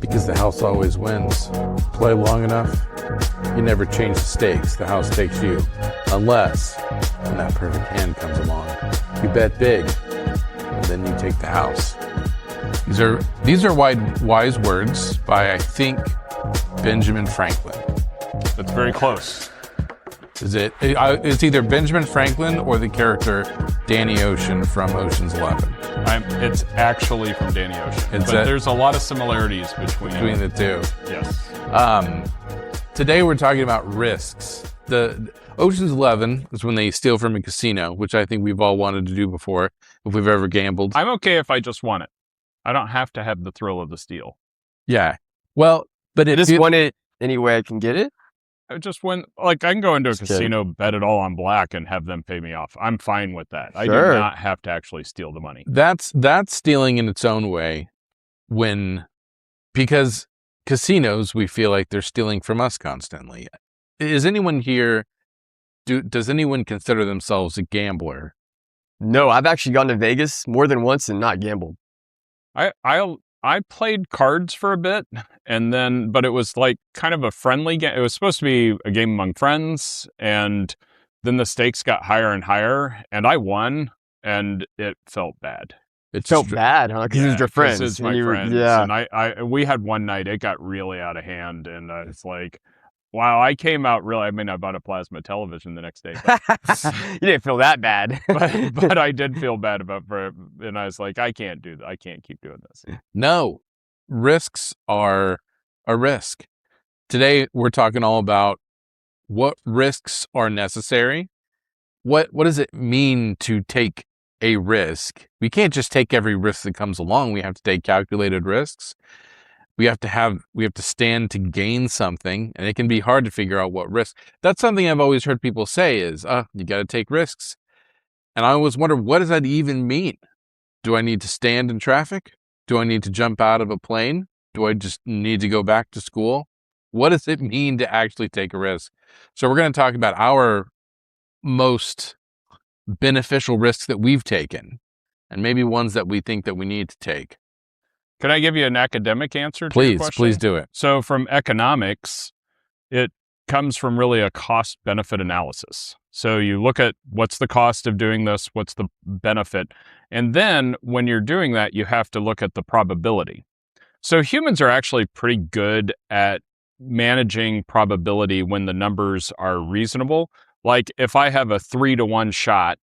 Because the house always wins. Play long enough, you never change the stakes. The house takes you. Unless, when that perfect hand comes along, you bet big, and then you take the house. These are wise words by, I think, Benjamin Franklin. That's very close. It's either Benjamin Franklin or the character Danny Ocean from Ocean's 11. It's actually from Danny Ocean. There's a lot of similarities between the two. Yes. Today we're talking about risks. The Ocean's 11 is when they steal from a casino, which I think we've all wanted to do before, if we've ever gambled. I'm okay if I just won it. I don't have to have the thrill of the steal. Yeah. Well, but I just won it any way I can get it? I just went, I can go into a casino, bet it all on black, and have them pay me off. I'm fine with that. Sure. I do not have to actually steal the money. That's stealing in its own way, because casinos, we feel like they're stealing from us constantly. Is anyone here? Does anyone consider themselves a gambler? No, I've actually gone to Vegas more than once and not gambled. I played cards for a bit, but it was like kind of a friendly game. It was supposed to be a game among friends, and then the stakes got higher and higher, and I won, and it felt bad. It felt bad, huh? Because it was your friends. It's my friends. Yeah. And we had one night, it got really out of hand, and it's like, wow, I came out really, I bought a plasma television the next day. You didn't feel that bad. but I did feel bad and I was like, I can't do that. I can't keep doing this. No, risks are a risk. Today, we're talking all about what risks are necessary. What does it mean to take a risk? We can't just take every risk that comes along. We have to take calculated risks. We have to stand to gain something, and it can be hard to figure out what risk. That's something I've always heard people say is, you got to take risks. And I always wonder, what does that even mean? Do I need to stand in traffic? Do I need to jump out of a plane? Do I just need to go back to school? What does it mean to actually take a risk? So we're going to talk about our most beneficial risks that we've taken, and maybe ones that we think that we need to take. Can I give you an academic answer to your question? Please do it. So from economics, it comes from really a cost-benefit analysis. So you look at what's the cost of doing this, what's the benefit, and then when you're doing that, you have to look at the probability. So humans are actually pretty good at managing probability when the numbers are reasonable. Like if I have a 3-to-1 shot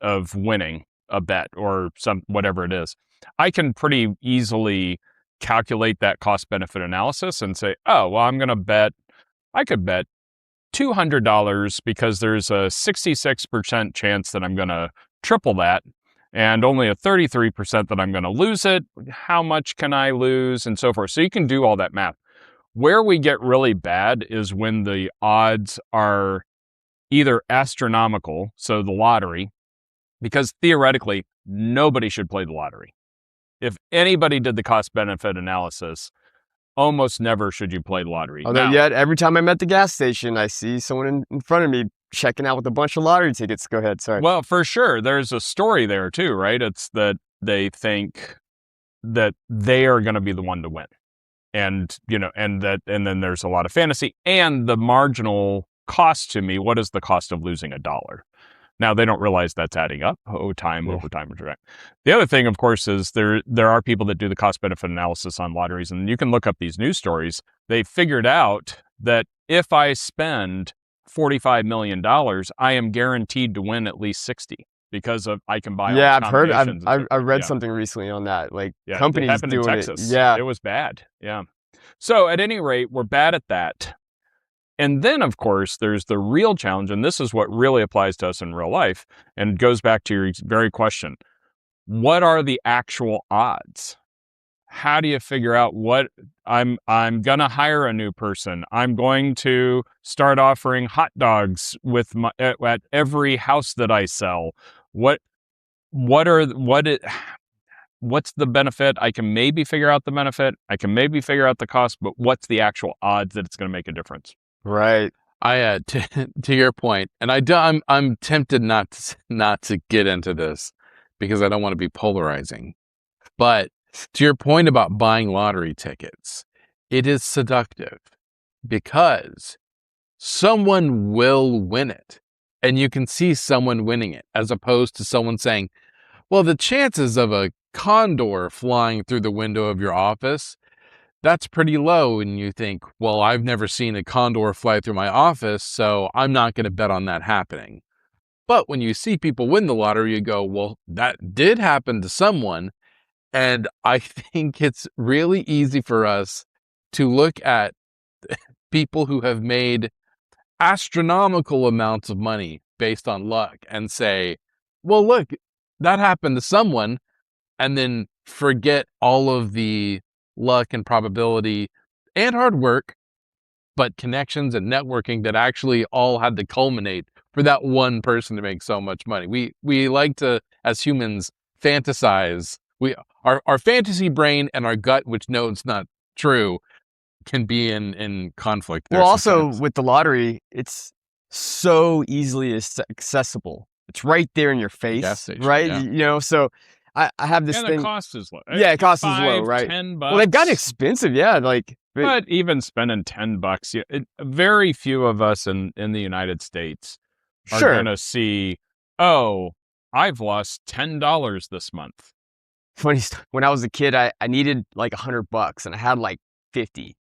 of winning a bet or whatever it is, I can pretty easily calculate that cost-benefit analysis and say, oh, well, I could bet $200 because there's a 66% chance that I'm going to triple that and only a 33% that I'm going to lose it. How much can I lose and so forth? So you can do all that math. Where we get really bad is when the odds are either astronomical, so the lottery, because theoretically, nobody should play the lottery. If anybody did the cost-benefit analysis, almost never should you play the lottery. Although yet, every time I'm at the gas station, I see someone in front of me checking out with a bunch of lottery tickets. Go ahead, sorry. Well, for sure. There's a story there too, right? It's that they think that they are going to be the one to win. And, and then there's a lot of fantasy. And the marginal cost to me, what is the cost of losing $1? Now, they don't realize that's adding up over time. The other thing, of course, is there are people that do the cost-benefit analysis on lotteries, and you can look up these news stories. They figured out that if I spend $45 million, I am guaranteed to win at least 60 because I can buy all the combinations. I read something recently on that. Companies it happened doing in Texas. it. Yeah. It was bad. Yeah. So at any rate, we're bad at that. And then, of course, there's the real challenge, and this is what really applies to us in real life, and goes back to your very question. What are the actual odds? How do you figure out what I'm going to hire a new person? I'm going to start offering hot dogs at every house that I sell. What's the benefit? I can maybe figure out the benefit. I can maybe figure out the cost, but what's the actual odds that it's going to make a difference? Right. To your point, and I'm tempted not to get into this because I don't want to be polarizing, but To your point about buying lottery tickets, it is seductive because someone will win it. And you can see someone winning it, as opposed to someone saying, well, the chances of a condor flying through the window of your office, that's pretty low. And you think, well, I've never seen a condor fly through my office, so I'm not going to bet on that happening. But when you see people win the lottery, you go, well, that did happen to someone. And I think it's really easy for us to look at people who have made astronomical amounts of money based on luck and say, well, look, that happened to someone, and then forget all of the luck and probability and hard work, but connections and networking that actually all had to culminate for that one person to make so much money. We like to, as humans, fantasize. Our fantasy brain and our gut, which knows it's not true, can be in conflict there Well, also sometimes. with the lottery, it's so easily accessible. It's right there in your face, station, right? yeah. You know, so I have this And thing. the cost is low. Yeah, it cost is low, $5, right? $10. Well, they've gotten expensive, yeah. Like, But even spending $10, very few of us in the United States are sure. going to see, oh, I've lost $10 this month. Funny stuff. When I was a kid, I needed like $100 and I had like 50.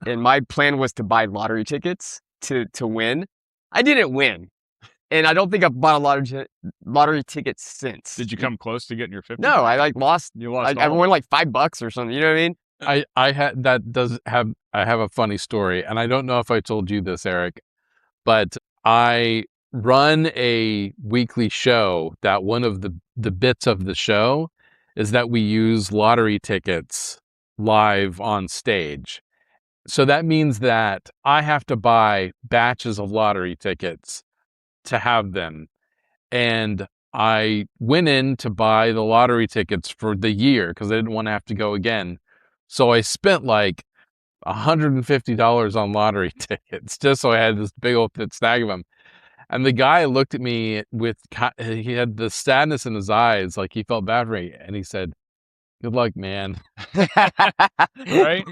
And my plan was to buy lottery tickets to win. I didn't win. And I don't think I've bought a lottery ticket since. Did you come close to getting your 50? No, I like lost. You lost I all won like $5 or something. You know what I mean? I have a funny story, and I don't know if I told you this, Eric, but I run a weekly show that one of the bits of the show is that we use lottery tickets live on stage. So that means that I have to buy batches of lottery tickets to have them. And I went in to buy the lottery tickets for the year because I didn't want to have to go again. So I spent like $150 on lottery tickets just so I had this big old thick stack of them. And the guy looked at me he had the sadness in his eyes, like he felt bad for me. And he said, good luck, man. Right?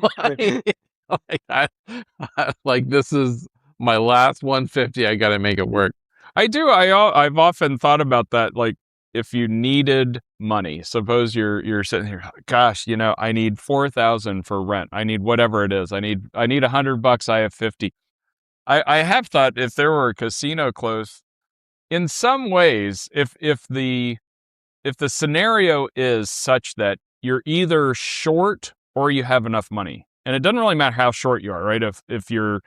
Like this is my last 150. I got to make it work. I do. I've often thought about that. Like, if you needed money, suppose you're sitting here, gosh, I need 4,000 for rent. I need whatever it is. I need $100. I have 50. I have thought if there were a casino close, in some ways, if the scenario is such that you're either short or you have enough money, and it doesn't really matter how short you are, right? If you're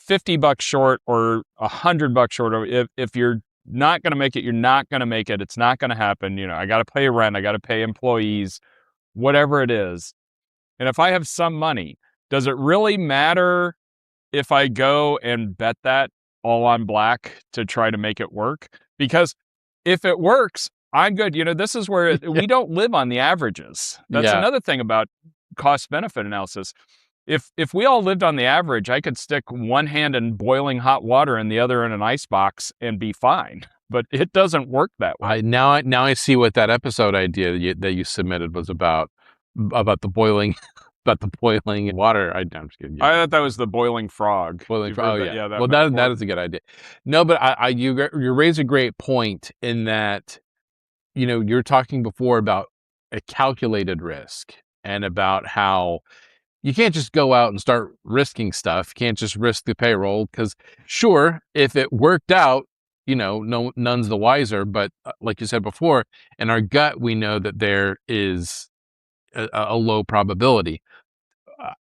$50 short or $100 short, or if you're not going to make it, you're not going to make it. It's not going to happen. I got to pay rent. I got to pay employees, whatever it is. And if I have some money, does it really matter if I go and bet that all on black to try to make it work? Because if it works, I'm good. This is where we don't live on the averages. That's another thing about cost benefit analysis. If we all lived on the average, I could stick one hand in boiling hot water and the other in an ice box and be fine. But it doesn't work that way. Now I see what that episode idea that you submitted was about the boiling about the boiling water. I'm just kidding. I thought that was the boiling frog. Boiling frog. Oh yeah. Well, metaphor. that is a good idea. No, but you raise a great point in that you're talking before about a calculated risk and about how you can't just go out and start risking stuff. You can't just risk the payroll because, sure, if it worked out, none's the wiser. But like you said before, in our gut, we know that there is a low probability.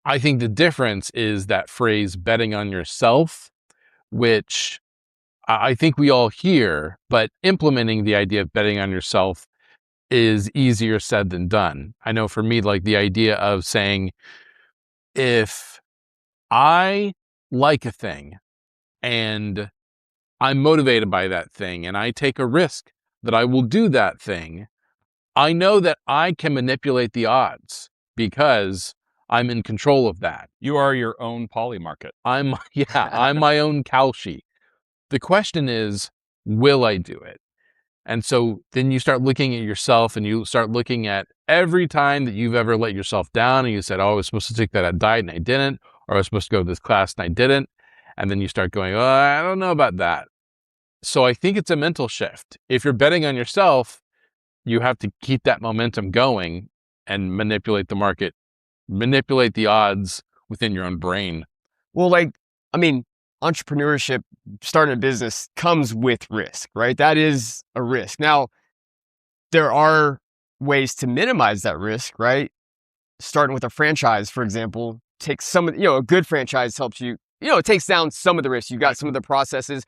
I think the difference is that phrase "betting on yourself," which I think we all hear, but implementing the idea of betting on yourself is easier said than done. I know for me, like the idea of saying, if I like a thing and I'm motivated by that thing and I take a risk that I will do that thing, I know that I can manipulate the odds because I'm in control of that. You are your own poly market. I'm my own Kalshi. The question is, will I do it? And so then you start looking at yourself and you start looking at every time that you've ever let yourself down and you said, oh, I was supposed to take that diet and I didn't, or I was supposed to go to this class and I didn't. And then you start going, oh, I don't know about that. So I think it's a mental shift. If you're betting on yourself, you have to keep that momentum going and manipulate the market, manipulate the odds within your own brain. Well, entrepreneurship, starting a business comes with risk, right? That is a risk. Now, there are ways to minimize that risk, right? Starting with a franchise, for example, takes some of, a good franchise helps you, it takes down some of the risk. You got some of the processes,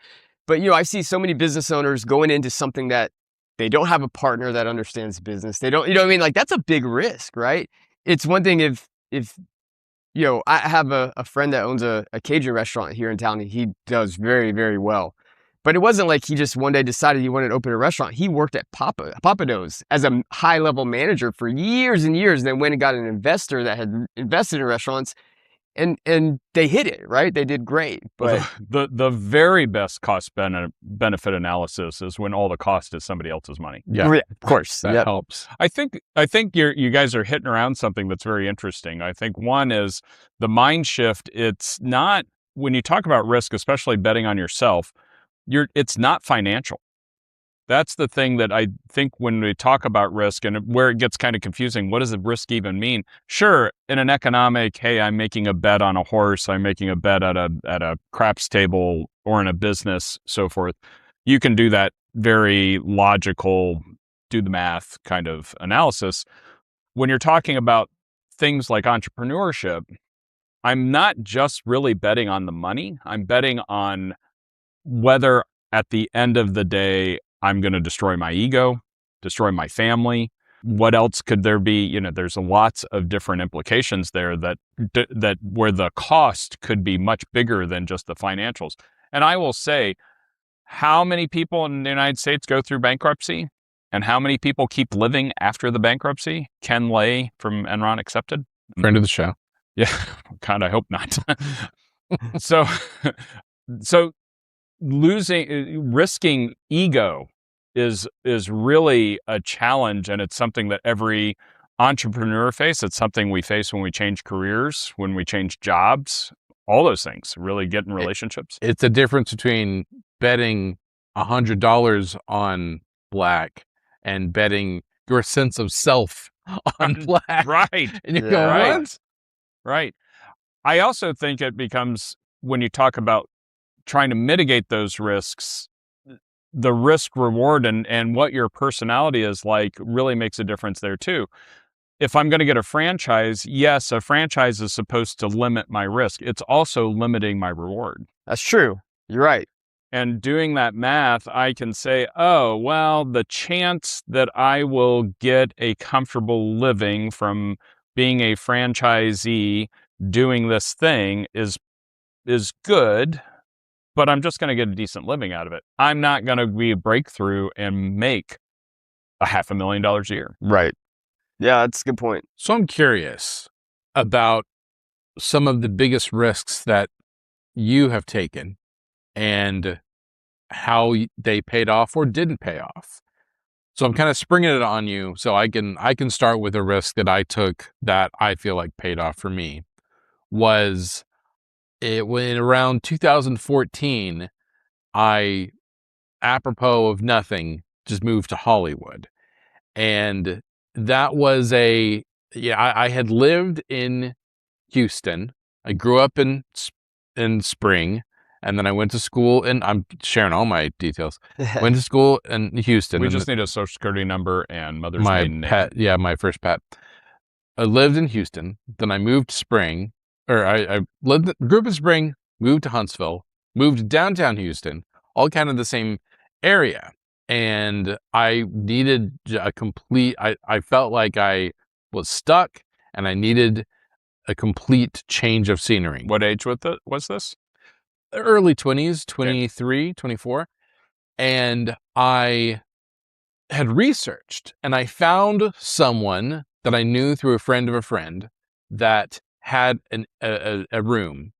but, I see so many business owners going into something that they don't have a partner that understands business. They don't, Like that's a big risk, right? It's one thing if I have a friend that owns a Cajun restaurant here in town, and he does very, very well. But it wasn't like he just one day decided he wanted to open a restaurant. He worked at Papados as a high-level manager for years and years, and then went and got an investor that had invested in restaurants, and they hit it, right? They did great. But the very best cost benefit analysis is when all the cost is somebody else's money. Yeah, of course. that helps. I think you guys are hitting around something that's very interesting. I think one is the mind shift. It's not, when you talk about risk, especially betting on yourself, it's not financial. That's the thing that I think when we talk about risk and where it gets kind of confusing. What does the risk even mean? Sure, in an economic, hey, I'm making a bet on a horse, I'm making a bet at a craps table or in a business, so forth. You can do that very logical, do the math kind of analysis. When you're talking about things like entrepreneurship, I'm not just really betting on the money. I'm betting on whether at the end of the day, I'm going to destroy my ego, destroy my family. What else could there be? There's lots of different implications there that where the cost could be much bigger than just the financials. And I will say, how many people in the United States go through bankruptcy, and how many people keep living after the bankruptcy? Ken Lay from Enron accepted. Friend of the show. Yeah, God, I hope not. So risking ego is really a challenge, and it's something that every entrepreneur faces. It's something we face when we change careers, when we change jobs, all those things, really get in relationships. It's a difference between betting $100 on black and betting your sense of self on black. Right. And you go, right. what? Right. I also think it becomes, when you talk about trying to mitigate those risks, the risk reward and what your personality is like really makes a difference there too. If I'm going to get a franchise, yes, a franchise is supposed to limit my risk. It's also limiting my reward. That's true. You're right. And doing that math, I can say, oh, well, the chance that I will get a comfortable living from being a franchisee doing this thing is good, but I'm just going to get a decent living out of it. I'm not going to be a breakthrough and make $500,000 a year. Right. Yeah, that's a good point. So I'm curious about some of the biggest risks that you have taken and how they paid off or didn't pay off. So I'm kind of springing it on you. So I can start with a risk that I took that I feel like paid off for me. Was it when around 2014, I, apropos of nothing, just moved to Hollywood. And that was I had lived in Houston. I grew up in Spring, and then I went to school, and I'm sharing all my details. Went to school in Houston. We just need a social security number and mother's maiden name. Pet, yeah, my first pet. I lived in Houston. Then I moved to Spring, or I grew up in Spring, moved to Huntsville, moved to downtown Houston, all kind of the same area. And I needed a complete, I felt like I was stuck, and I needed a complete change of scenery. What age was this? Early 20s, 23, 24. And I had researched, and I found someone that I knew through a friend of a friend that had a room.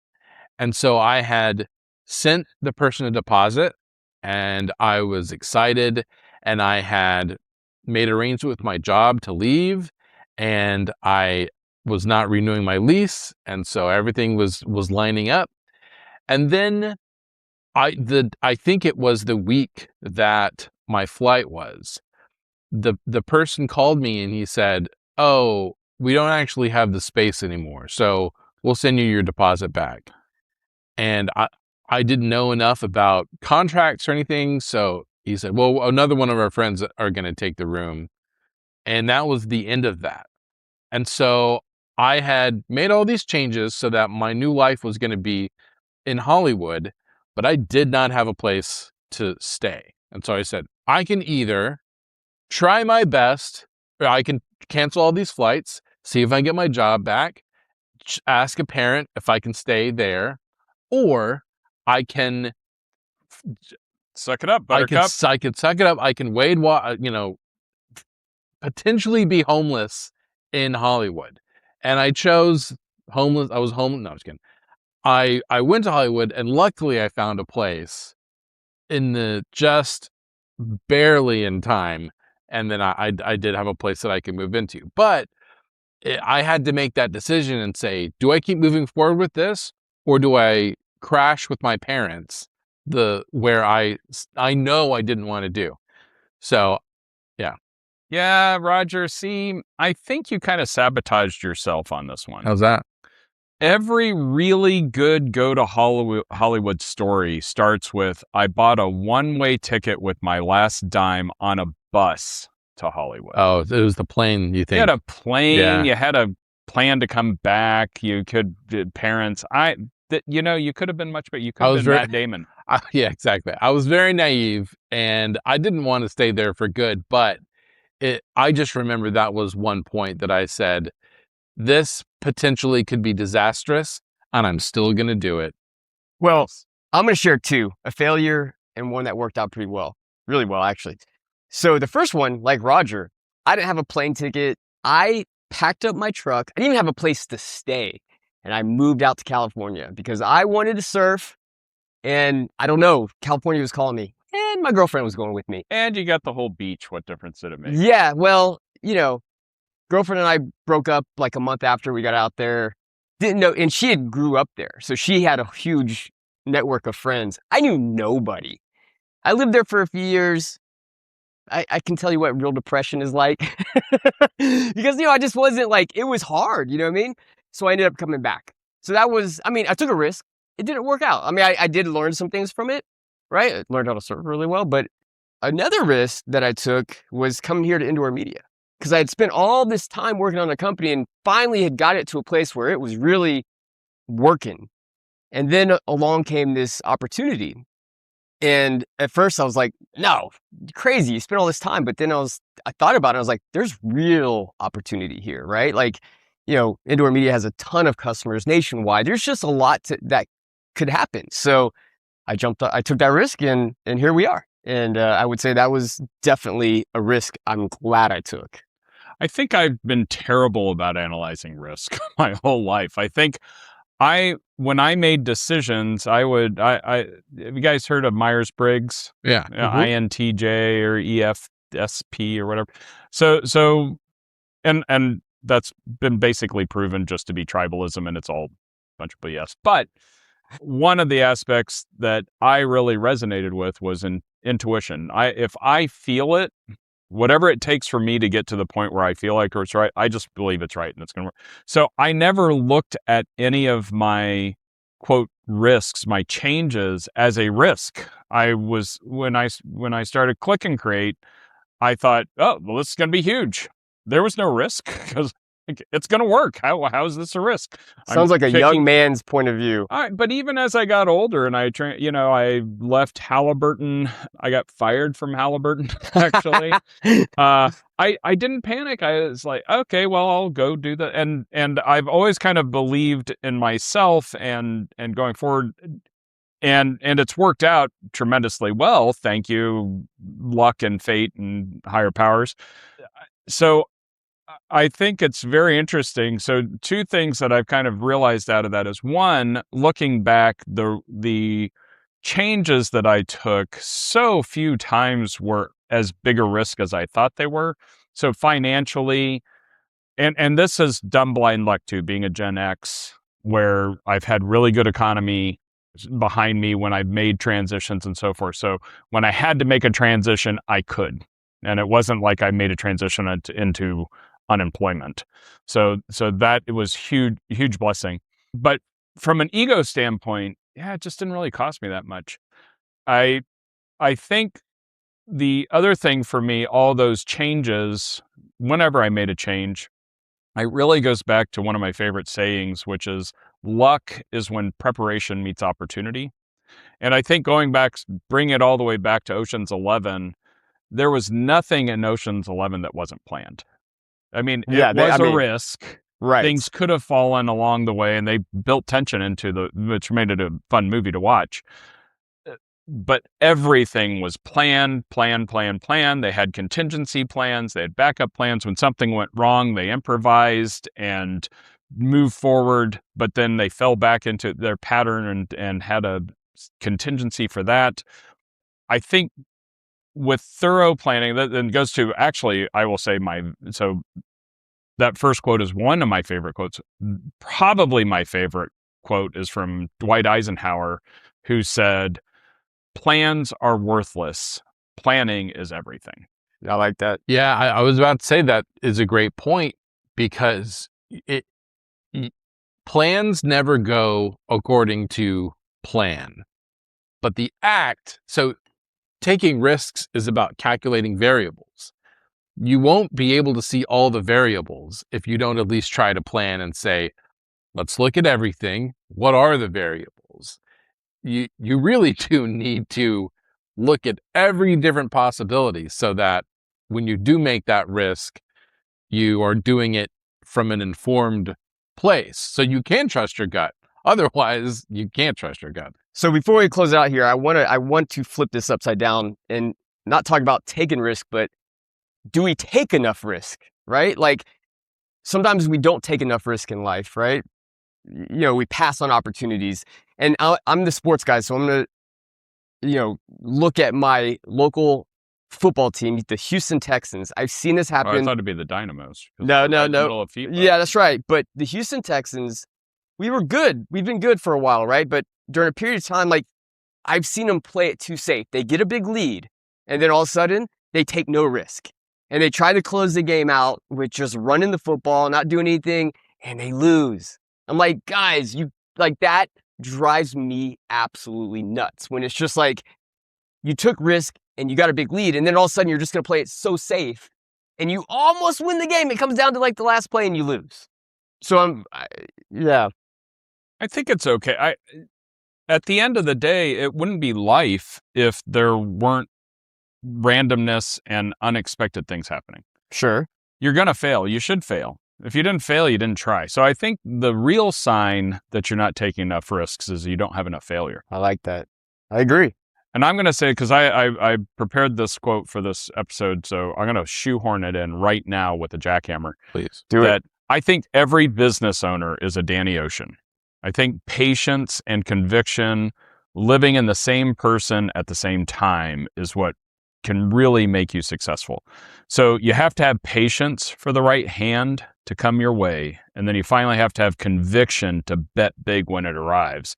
And so I had sent the person a deposit, and I was excited, and I had made arrangements with my job to leave, and I was not renewing my lease, and so everything was lining up. And then I think it was the week that my flight was. The person called me and he said, "Oh, we don't actually have the space anymore, so we'll send you your deposit back." And I didn't know enough about contracts or anything, so he said, "Well, another one of our friends are going to take the room." And that was the end of that. And so I had made all these changes so that my new life was going to be in Hollywood, but I did not have a place to stay. And so I said, I can either try my best, or I can cancel all these flights, see if I can get my job back, ask a parent if I can stay there, or I can Suck it up, buttercup. I can suck it up. I can potentially be homeless in Hollywood. And I chose homeless. I was homeless. No, I'm just kidding. I went to Hollywood, and luckily I found a place in the just barely in time. And then I did have a place that I could move into. But I had to make that decision and say, do I keep moving forward with this, or do I crash with my parents, where I know I didn't want to do? So, yeah. Yeah, Roger, see, I think you kind of sabotaged yourself on this one. How's that? Every really good go to Hollywood story starts with, I bought a one-way ticket with my last dime on a bus to Hollywood. Oh, it was the plane, you think? You had a plane, Yeah. you had a plan to come back, you could, parents, you could have been much better. You could have been Matt Damon. Yeah, exactly. I was very naive, and I didn't want to stay there for good, but I just remember that was one point that I said, this potentially could be disastrous, and I'm still going to do it. Well, I'm going to share two, a failure and one that worked out pretty well, really well, actually. So the first one, like Roger, I didn't have a plane ticket. I packed up my truck. I didn't even have a place to stay. And I moved out to California because I wanted to surf. And I don't know, California was calling me. And my girlfriend was going with me. And you got the whole beach. What difference did it make? Yeah, well, girlfriend and I broke up like a month after we got out there. Didn't know, and she had grew up there. So she had a huge network of friends. I knew nobody. I lived there for a few years. I can tell you what real depression is like. Because, I just wasn't it was hard, you know what I mean? So I ended up coming back. So that was, I took a risk. It didn't work out. I did learn some things from it, right? I learned how to surf really well. But another risk that I took was coming here to Indoor Media. Because I had spent all this time working on a company and finally had got it to a place where it was really working. And then along came this opportunity. And at first I was like, no, crazy. You spent all this time. But then I thought about it. I was like, there's real opportunity here, right? Indoor Media has a ton of customers nationwide. There's just a lot that could happen. So I took that risk and here we are. And I would say that was definitely a risk I'm glad I took. I think I've been terrible about analyzing risk my whole life. I think when I made decisions, have you guys heard of Myers-Briggs? Yeah. INTJ or EFSP or whatever. So, and that's been basically proven just to be tribalism, and it's all a bunch of BS. But one of the aspects that I really resonated with was intuition. If I feel it, whatever it takes for me to get to the point where I feel like it's right, I just believe it's right and it's going to work. So I never looked at any of my quote risks, my changes as a risk. When I started Click and Create, I thought, oh, well, this is going to be huge. There was no risk because it's going to work. How is this a risk? Sounds like a young man's point of view. All right, but even as I got older and I left Halliburton, I got fired from Halliburton, actually. I didn't panic. I was like, okay, well, I'll go do that. And I've always kind of believed in myself and going forward. And it's worked out tremendously well. Thank you, luck and fate and higher powers. So I think it's very interesting. So two things that I've kind of realized out of that is, one, looking back, the changes that I took so few times were as big a risk as I thought they were. So financially, And this is dumb blind luck too, being a Gen X, where I've had really good economy behind me when I've made transitions and so forth. So when I had to make a transition, I could. And it wasn't like I made a transition into unemployment. So that it was huge blessing. But from an ego standpoint, yeah, it just didn't really cost me that much. I think the other thing for me, all those changes, whenever I made a change, it really goes back to one of my favorite sayings, which is luck is when preparation meets opportunity. And I think going back, bring it all the way back to Ocean's 11, there was nothing in Ocean's 11 that wasn't planned. I mean, it was a risk. Right. Things could have fallen along the way, and they built tension into which made it a fun movie to watch. But everything was planned. They had contingency plans. They had backup plans. When something went wrong, they improvised and moved forward, but then they fell back into their pattern and had a contingency for that. I think with thorough planning, that then goes to, actually, I will say so that first quote is one of my favorite quotes. Probably my favorite quote is from Dwight Eisenhower, who said, "Plans are worthless. Planning is everything." I like that. Yeah, I was about to say that is a great point, because plans never go according to plan. But so taking risks is about calculating variables. You won't be able to see all the variables if you don't at least try to plan and say, let's look at everything. What are the variables? You really do need to look at every different possibility, so that when you do make that risk, you are doing it from an informed place, so you can trust your gut. Otherwise, you can't trust your gut. So before we close out here, I want to flip this upside down and not talk about taking risk, but do we take enough risk, right? Like, sometimes we don't take enough risk in life, right? We pass on opportunities. And I'm the sports guy, so I'm going to, look at my local football team, the Houston Texans. I've seen this happen. I thought it'd be the Dynamos. No. No. Yeah, that's right. But the Houston Texans, we were good. We've been good for a while, right? But during a period of time, like, I've seen them play it too safe. They get a big lead, and then all of a sudden, they take no risk. And they try to close the game out with just running the football, not doing anything, and they lose. I'm like, guys, that drives me absolutely nuts, when it's just like, you took risk and you got a big lead, and then all of a sudden you're just going to play it so safe, and you almost win the game. It comes down to like the last play and you lose. So I think it's okay. At the end of the day, it wouldn't be life if there weren't randomness and unexpected things happening. Sure. You're going to fail. You should fail. If you didn't fail, you didn't try. So I think the real sign that you're not taking enough risks is you don't have enough failure. I like that. I agree. And I'm going to say, because I prepared this quote for this episode, so I'm going to shoehorn it in right now with a jackhammer. Please. Do it. I think every business owner is a Danny Ocean. I think patience and conviction, living in the same person at the same time, is what can really make you successful. So you have to have patience for the right hand to come your way. And then you finally have to have conviction to bet big when it arrives.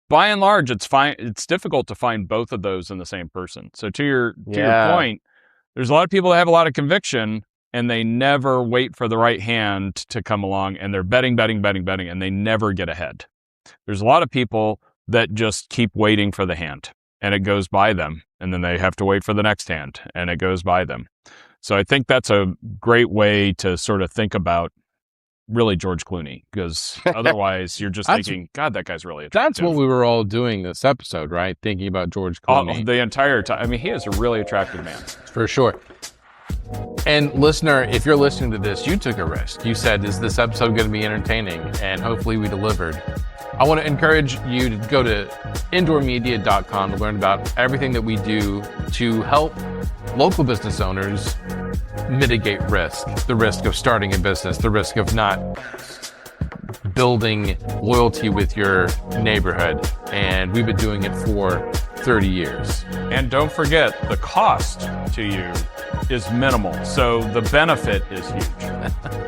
By and large, it's difficult to find both of those in the same person. So to your point, there's a lot of people that have a lot of conviction, and they never wait for the right hand to come along, and they're betting, and they never get ahead. There's a lot of people that just keep waiting for the hand, and it goes by them, and then they have to wait for the next hand, and it goes by them. So I think that's a great way to sort of think about really George Clooney, because otherwise you're just thinking, God, that guy's really attractive. That's what we were all doing this episode, right? Thinking about George Clooney. The entire time. I mean, he is a really attractive man. For sure. And listener, if you're listening to this, you took a risk. You said, is this episode going to be entertaining? And hopefully we delivered. I want to encourage you to go to indoormedia.com to learn about everything that we do to help local business owners mitigate risk. The risk of starting a business, the risk of not building loyalty with your neighborhood. And we've been doing it for 30 years. And don't forget, the cost to you is minimal. So the benefit is huge.